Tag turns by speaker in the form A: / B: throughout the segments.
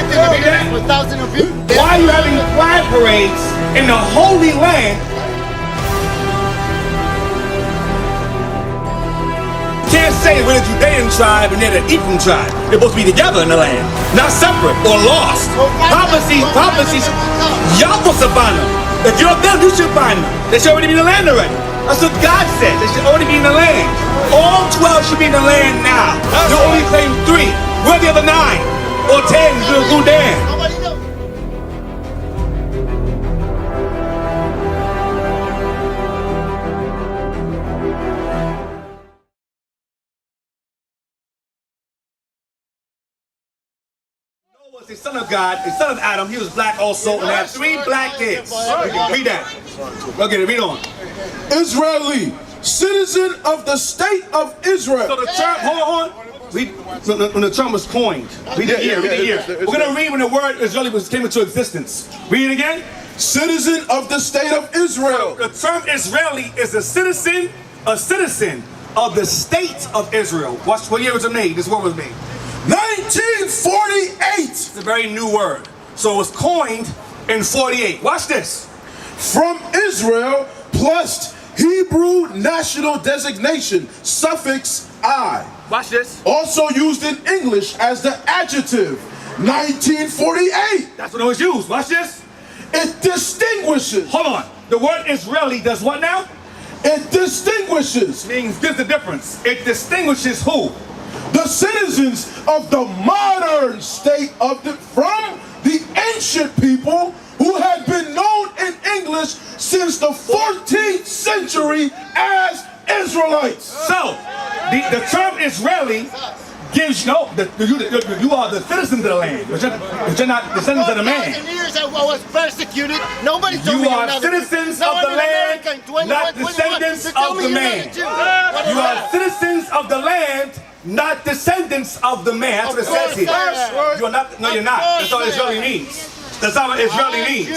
A: lived in the wilderness for thousands of years.
B: Why are you having flag parades in the Holy Land? You can't say we're the Judean tribe and they're the Ephraim tribe. They're supposed to be together in the land, not separate or lost. Prophecies. Y'all supposed to find them. If you're them, you should find them. They should already be in the land already. That's what God said. They should already be in the land. All 12 should be in the land now. You only claim 3. Where the other 9 or 10 will go down?
A: Nobody knows.
B: Was the son of God, the son of Adam. He was black also, and had 3 black kids. Read that. Okay, read on.
C: Israeli, citizen of the state of Israel.
B: So the term, hold on. When the term was coined. Read the year. We're going to read when the word Israeli came into existence. Read it again.
C: Citizen of the state of Israel.
B: The term Israeli is a citizen of the state of Israel. Watch what year was it made? This word was made.
C: 1948.
B: It's a very new word. So it was coined in 48. Watch this.
C: From Israel plus Hebrew national designation, suffix I.
B: Watch this.
C: Also used in English as the adjective. 1948.
B: That's when it was used. Watch this.
C: It distinguishes.
B: Hold on. The word Israeli does what now?
C: It distinguishes.
B: Means gives the difference. It distinguishes who?
C: The citizens of the modern state of from the ancient people who had been known in English since the 14th century as Israelites.
B: So, the term Israeli gives you you are the citizens of the land, but you're not descendants of the man.
A: 1,000 years I was persecuted. Nobody told me
B: You are citizens of the land, not descendants of the man. You are citizens of the land, not descendants of the man. That's what it says here. You're not. No, you're not. That's all Israeli means. That's not what Israeli means.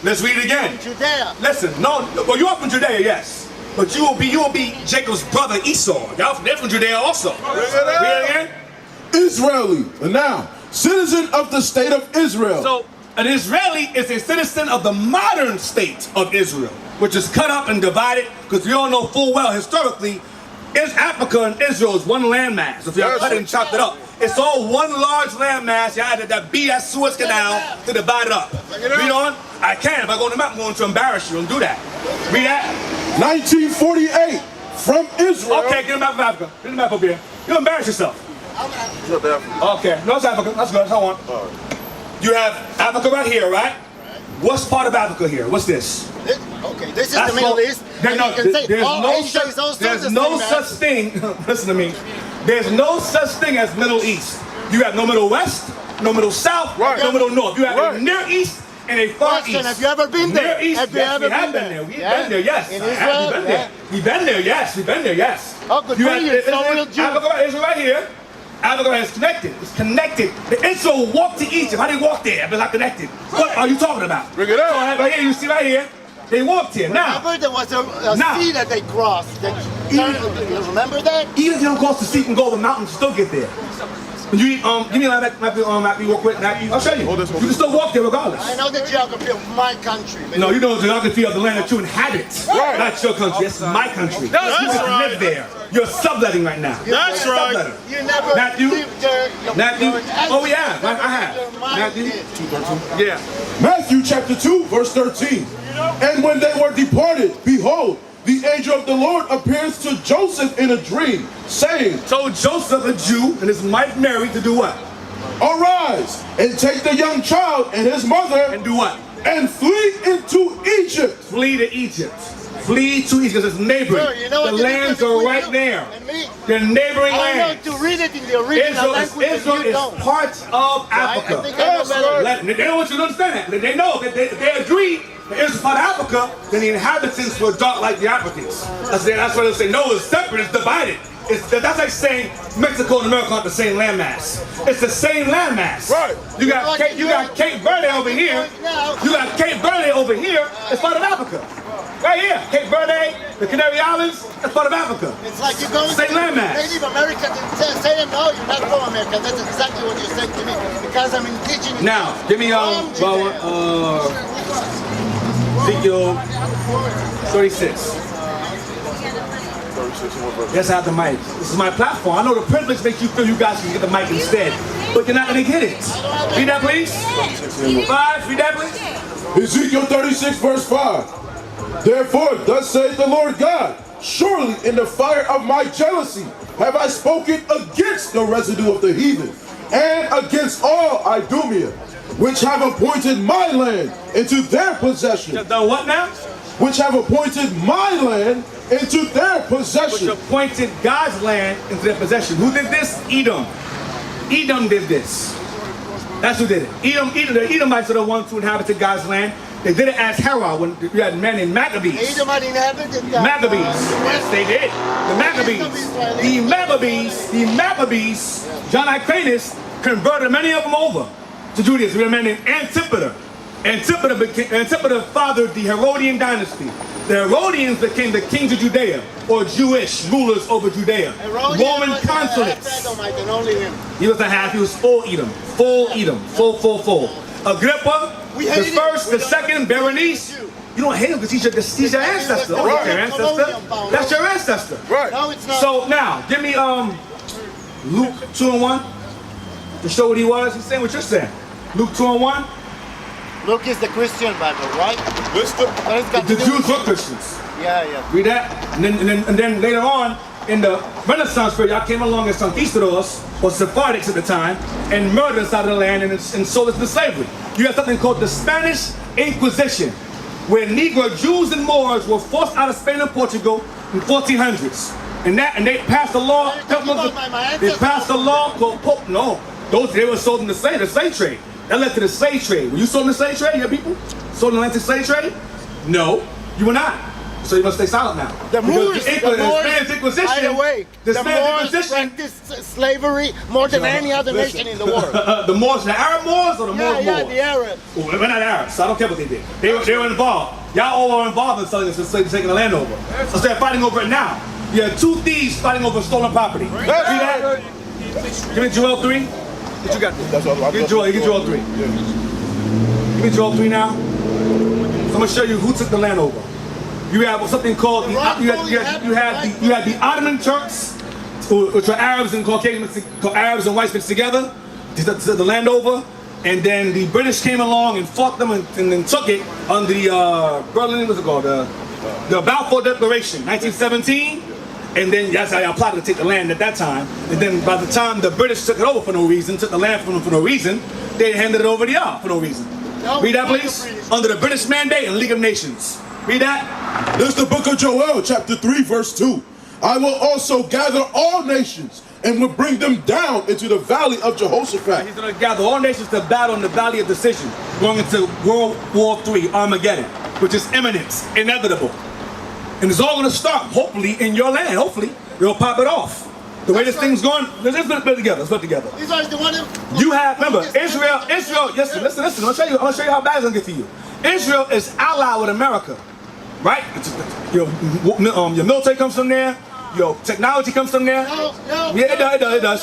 B: Let's read it again.
A: Judea.
B: Listen, no. Well, you are from Judea, yes, but you will be Jacob's brother Esau. They're from Judea also. Read it again.
C: Israeli, and now citizen of the state of Israel.
B: So an Israeli is a citizen of the modern state of Israel, which is cut up and divided, because we all know full well historically, Africa and Israel is one landmass. If you cut it and chopped it up, it's all one large landmass. You had that BS Suez Canal to divide it up. Read on. I can. If I go on the map, I'm going to embarrass you. Don't do that. Read that.
C: 1948 from Israel.
B: Okay, get the map of Africa. Get the map up here. You'll embarrass yourself. Okay, no, it's Africa. That's good. That's all I want. You have Africa right here, right? What's part of Africa here? What's this?
A: Okay, this is the Middle East.
B: There's no such thing. Listen to me. There's no such thing as Middle East. You have no Middle West, no Middle South, no Middle North. You have a Near East and a Far East.
A: Have you ever been there?
B: Near East,
A: have you ever been there?
B: We've been there, yes.
A: In Israel?
B: We've been there, yes. We've been there, yes.
A: Oh, good for you. It's so real Jew.
B: Africa is right here. Africa is connected. It's connected. The Israel walked to Egypt. How they walked there? It's not connected. What are you talking about?
C: Bring it up.
B: So right here, you see right here. They walked here. Now,
A: remember there was a sea that they crossed. You remember that?
B: Even if you don't cross the sea and go over the mountains, you still get there. You give me a map real quick. I'll show you. You can still walk there regardless.
A: I know the geography of my country.
B: No, you know the geography of the land that you inhabit. Right. Not your country. It's my country. You live there. You're subletting right now.
A: That's right. You never lived there.
B: Oh yeah, I have. Matthew 2:13. Yeah.
C: Matthew chapter 2, verse 13. And when they were departed, behold, the angel of the Lord appears to Joseph in a dream, saying,
B: So Joseph, a Jew, and his wife Mary to do what?
C: Arise and take the young child and his mother
B: and do what?
C: And flee into Egypt.
B: Flee to Egypt. Flee to Egypt, because it's neighboring.
A: Sir, you know
B: the lands are right there. They're neighboring lands.
A: I know to read it in the original language.
B: Israel is part of Africa.
A: I think I know better.
B: They don't want you to understand that. They know that they agree that Israel is part of Africa, then the inhabitants were dark like the Africans. That's why they say, no, it's separate, it's divided. That's like saying Mexico and America aren't the same landmass. It's the same landmass.
C: Right.
B: You got Cape Verde over here. You got Cape Verde over here. It's part of Africa. Right here. Cape Verde, The Canary Islands, that's part of Africa.
A: It's like you're going
B: Same
A: to
B: landmass.
A: Native Americans and say them, no, you're not from America. That's exactly what you said to me. Because I'm indigenous.
B: Now, give me Ezekiel 36. Yes, I have the mic. This is my platform. I know the privilege makes you feel you guys can get the mic instead, but you're not going to get it. Read that, please. 5, read that, please.
C: Ezekiel 36 verse 5. Therefore, thus saith the Lord God, surely in the fire of my jealousy have I spoken against the residue of the heathen, and against all Idumea, which have appointed my land into their possession.
B: Just done what now?
C: Which have appointed my land into their possession.
B: Which appointed God's land into their possession. Who did this? Edom. Edom did this. That's who did it. The Edomites are the ones who inhabited God's land. They did it as Herod when you had men named Maccabees.
A: Edomite inhabited that.
B: Maccabees. Yes, they did. The Maccabees, John Hyrcanus converted many of them over to Judaism. We had a man named Antipater. Antipater fathered the Herodian dynasty. The Herodians became the kings of Judea, or Jewish rulers over Judea. Roman consulates. He was a half, he was full Edom. Full. Agrippa, the first, the second, Berenice. You don't hate him because he's your ancestor. Oh, he's your ancestor. That's your ancestor.
C: Right.
A: No, it's not.
B: So now, give me Luke 2:1 to show what he was. He's saying what you're saying. Luke 2:1.
A: Luke is the Christian Bible, right?
B: The Jews were Christians.
A: Yeah.
B: Read that. And then later on, in the Renaissance period, y'all came along as conquistadors, or Sephardics at the time, and murdered us out of the land and sold us into slavery. You have something called the Spanish Inquisition, where Negro Jews and Moors were forced out of Spain and Portugal in 1400s. And they passed a law. They passed a law called Pope. No, they were sold in the slave trade. That led to the slave trade. Were you sold in the slave trade, your people? Sold in the Atlantic slave trade? No, you were not. So you must stay silent now.
A: The Moors practiced slavery more than any other nation in the world.
B: The Moors, the Arab Moors or the Moors?
A: Yeah, the Arabs.
B: Well, we're not Arabs, so I don't care what they did. They were involved. Y'all all were involved in selling us and taking the land over. So they're fighting over it now. You have 2 thieves fighting over stolen property. See that? Give me Joel 3. What you got there?
C: That's all.
B: Give me Joel 3. Give me Joel 3 now. So I'm gonna show you who took the land over. You have something called you had the Ottoman Turks, which are Arabs and Caucasians, Arabs and whites mixed together, to the land over, and then the British came along and fought them and then took it on the Berlin, what's it called, the Balfour Declaration, 1917. And then that's how y'all plotted to take the land at that time. And then by the time the British took it over for no reason, took the land from them for no reason, they handed it over to y'all for no reason. Read that, please. Under the British mandate and League of Nations. Read that.
C: This is the book of Joel, chapter 3, verse 2. I will also gather all nations and will bring them down into the valley of Jehoshaphat.
B: He's going to gather all nations to battle in the valley of decision, going into World War III, Armageddon, which is imminent, inevitable. And it's all going to start, hopefully, in your land. Hopefully, they'll pop it off. The way this thing's going, let's put it together. Let's put it together. You have, remember, Israel, listen. I'm going to show you how bad it's going to get for you. Israel is allied with America, right? Your military comes from there. Your technology comes from there. Yeah, it does.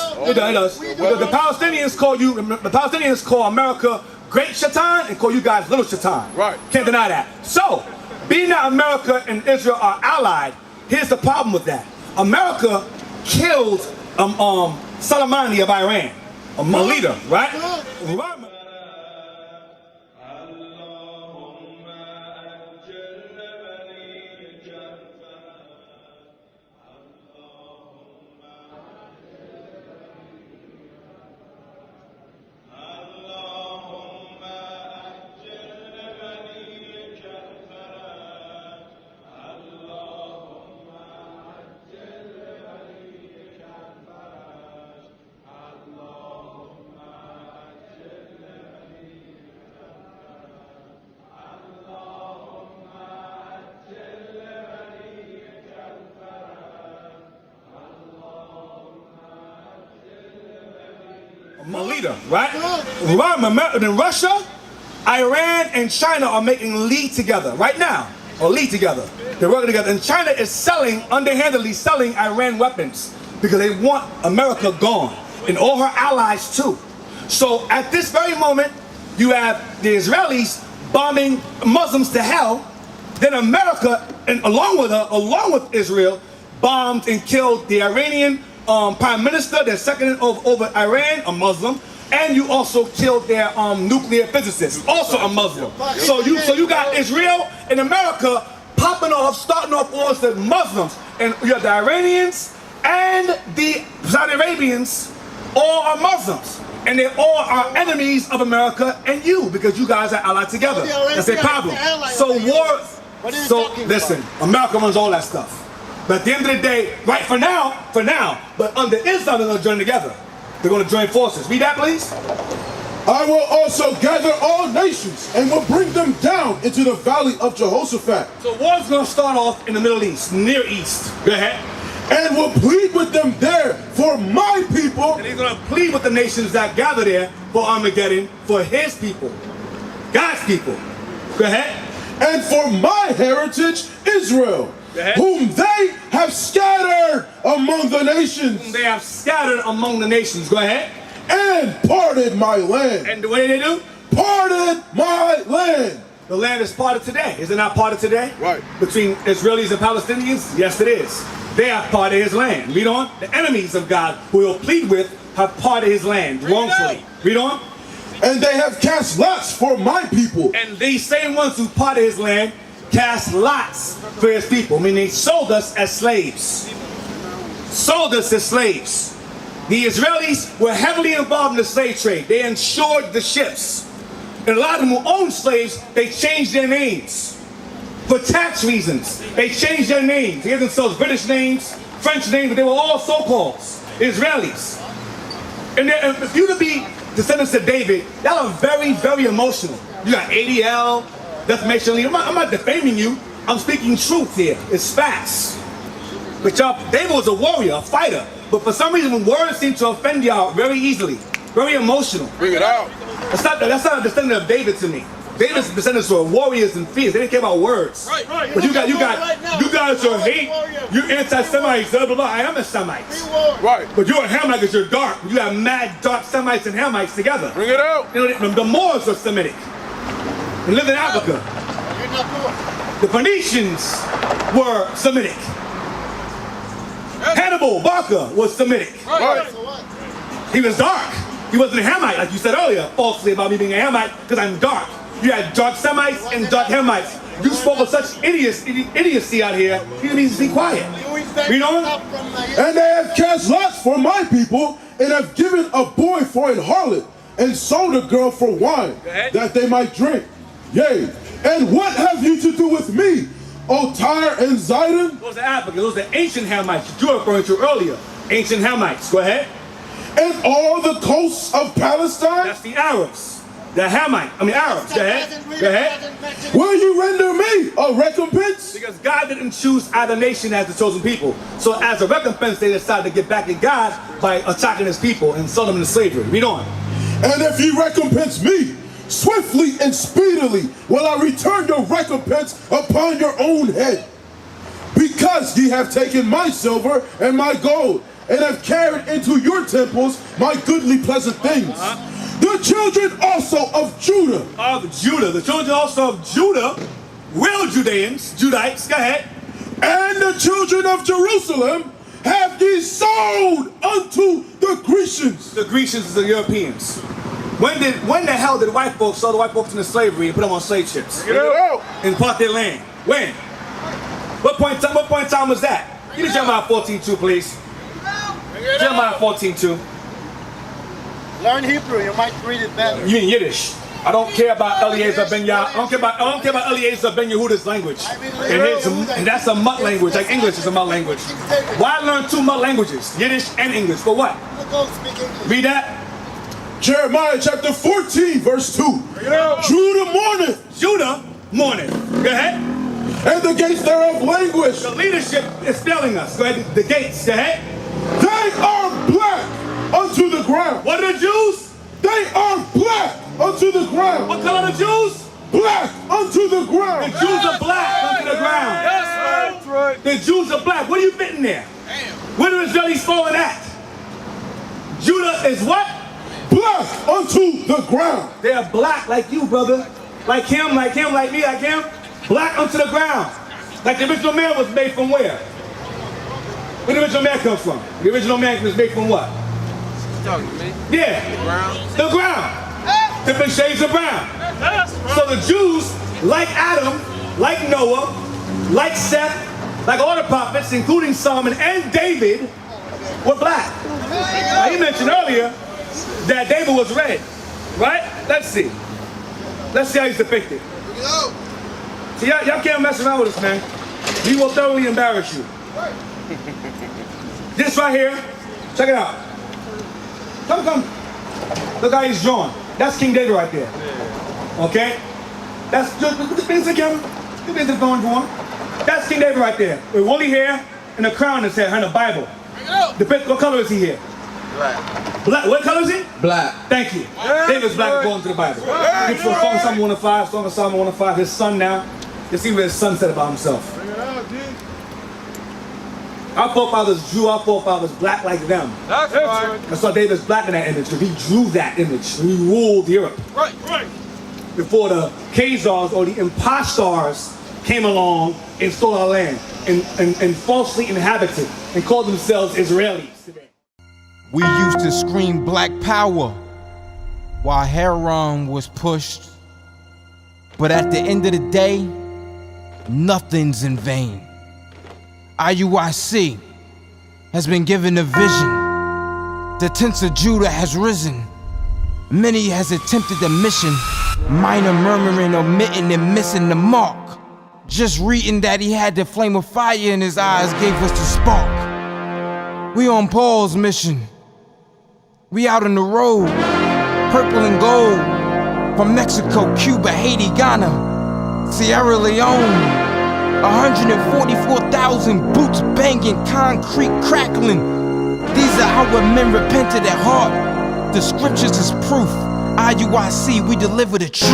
B: The Palestinians call America Great Shaitan and call you guys Little Shaitan. Right. Can't deny that. So, being that America and Israel are allied, here's the problem with that. America killed Soleimani of Iran, a leader, right? A leader, right? Remember, in Russia, Iran and China are making league together right now. or lead together. They're working together. And China is underhandedly selling Iran weapons because they want America gone and all her allies too. So at this very moment, you have the Israelis bombing Muslims to hell. Then America, and along with Israel, bombed and killed the Iranian prime minister, their second over Iran, a Muslim, and you also killed their nuclear physicist, also a Muslim. So you got Israel and America starting off wars with Muslims, and you have the Iranians and the Saudi Arabians, all are Muslims. And they all are enemies of America and you, because you guys are allied together. That's their problem. So listen, America runs all that stuff. But at the end of the day, right, for now, but under Islam, they're going to join together. They're going to join forces. Read that, please.
C: I will also gather all nations and will bring them down into the valley of Jehoshaphat.
B: So war's going to start off in the Middle East, Near East. Go ahead.
C: And will plead with them there for my people.
B: And he's going to plead with the nations that gather there for Armageddon, for his people, God's people. Go ahead.
C: And for my heritage, Israel, whom they have scattered among the nations.
B: Whom they have scattered among the nations. Go ahead.
C: And parted my land.
B: And what did they do?
C: Parted my land.
B: The land is parted today. Is it not parted today?
C: Right.
B: Between Israelis and Palestinians? Yes, it is. They have parted his land. Read on. The enemies of God who he'll plead with have parted his land wrongfully. Read on.
C: And they have cast lots for my people.
B: And these same ones who parted his land cast lots for his people. I mean, they sold us as slaves. Sold us as slaves. The Israelis were heavily involved in the slave trade. They insured the ships. And a lot of them who owned slaves, they changed their names. For tax reasons, they changed their names. They gave themselves British names, French names, but they were all so-calls Israelis. And for you to be descendants of David, y'all are very, very emotional. You got ADL, defamation. I'm not defaming you. I'm speaking truth here. It's facts. But y'all, David was a warrior, a fighter. But for some reason, words seem to offend y'all very easily. Very emotional.
C: Bring it out.
B: That's not a descendant of David to me. David's descendants were warriors and fierce. They didn't care about words.
A: Right.
B: But you guys are hate. You anti-Semites. Blah blah blah. I am a Semite.
C: Right.
B: But you're a Hamite because you're dark. You have mad dark Semites and Hamites together.
C: Bring it out.
B: You know, the Moors are Semitic. They lived in Africa.
A: You're not Moor.
B: The Phoenicians were Semitic. Hannibal Barca was Semitic.
C: Right.
A: So what?
B: He was dark. He wasn't a Hamite, like you said earlier, falsely about me being a Hamite, because I'm dark. You had dark Semites and dark Hamites. You spoke of such idiocy out here. You need to be quiet. Read on.
C: And they have cast lots for my people, and have given a boy for an harlot, and sold a girl for wine, that they might drink. Yea, and what have you to do with me, O Tyre and Zidon?
B: Those are Africans. Those are ancient Hamites that you were referring to earlier. Ancient Hamites. Go ahead.
C: And all the coasts of Palestine?
B: That's the Arabs. The Arabs. Go ahead.
C: Will you render me a recompense?
B: Because God didn't choose either nation as the chosen people. So as a recompense, they decided to get back at God by attacking his people and sell them into slavery. Read on.
C: And if ye recompense me, swiftly and speedily will I return the recompense upon your own head. Because ye have taken my silver and my gold, and have carried into your temples my goodly pleasant things. The children also of Judah.
B: The children also of Judah, real Judites, go ahead.
C: And the children of Jerusalem have ye sold unto the Grecians.
B: The Grecians is the Europeans. When the hell did white folks sell the white folks into slavery and put them on slave ships? And part their land? When? What point in time was that? Give me Jeremiah 14:2, please. Jeremiah 14:2.
A: Learn Hebrew, you might read it better.
B: You mean Yiddish. I don't care about Eliezer Ben Yah. I don't care about Eliezer Ben Yehuda's language. And that's a mutt language, like English is a mutt language. Why learn two mutt languages, Yiddish and English? For what? Read that.
C: Jeremiah chapter 14, verse 2. Judah mourneth.
B: Judah mourneth. Go ahead.
C: And the gates thereof languish.
B: The leadership is failing us. Go ahead. The gates. Go ahead.
C: They are black unto the ground.
B: What are the Jews?
C: They are black unto the ground.
B: What color are the Jews?
C: Black unto the ground.
B: The Jews are black unto the the Jews are black. What are you fitting there? Where do the Israelis fall in that? Judah is what?
C: Black unto the ground.
B: They are black like you, brother. Like him, like him, like me, like him. Black unto the ground. Like the original man was made from where? Where the original man comes from? The original man was made from what? Yeah. The ground. Different shades of brown. So the Jews, like Adam, like Noah, like Seth, like all the prophets, including Solomon and David, were black. Now, he mentioned earlier that David was red, right? Let's see. Let's see how he's depicted. See, y'all can't mess around with us, man. We will thoroughly embarrass you. This right here, check it out. Come. Look how he's drawn. That's King David right there. Okay? That's just put the things together. The things are going on. That's King David right there. With woolly hair and a crown in his head and a Bible. What color is he here? Black. What color is he? Black. Thank you. David's black according to the Bible. From Song of Solomon 105, Song of Solomon 105, his son now. You see what his son said about himself. Our forefathers drew our forefathers black like them. That's right. That's why David's black in that image, because he drew that image. He ruled Europe. Right. Before the Khazars or the impostors came along and stole our land and falsely inhabited and called themselves Israelis today.
D: We used to scream black power while Heron was pushed. But at the end of the day, nothing's in vain. IUIC has been given a vision. The tents of Judah has risen. Many has attempted the mission. Minor murmuring, omitting, and missing the mark. Just reading that he had the flame of fire in his eyes gave us the spark. We on Paul's mission. We out on the road, purple and gold. From Mexico, Cuba, Haiti, Ghana, Sierra Leone. 144,000 boots banging, concrete crackling. These are how men repented at heart. The scriptures is proof. IUIC, we deliver the truth.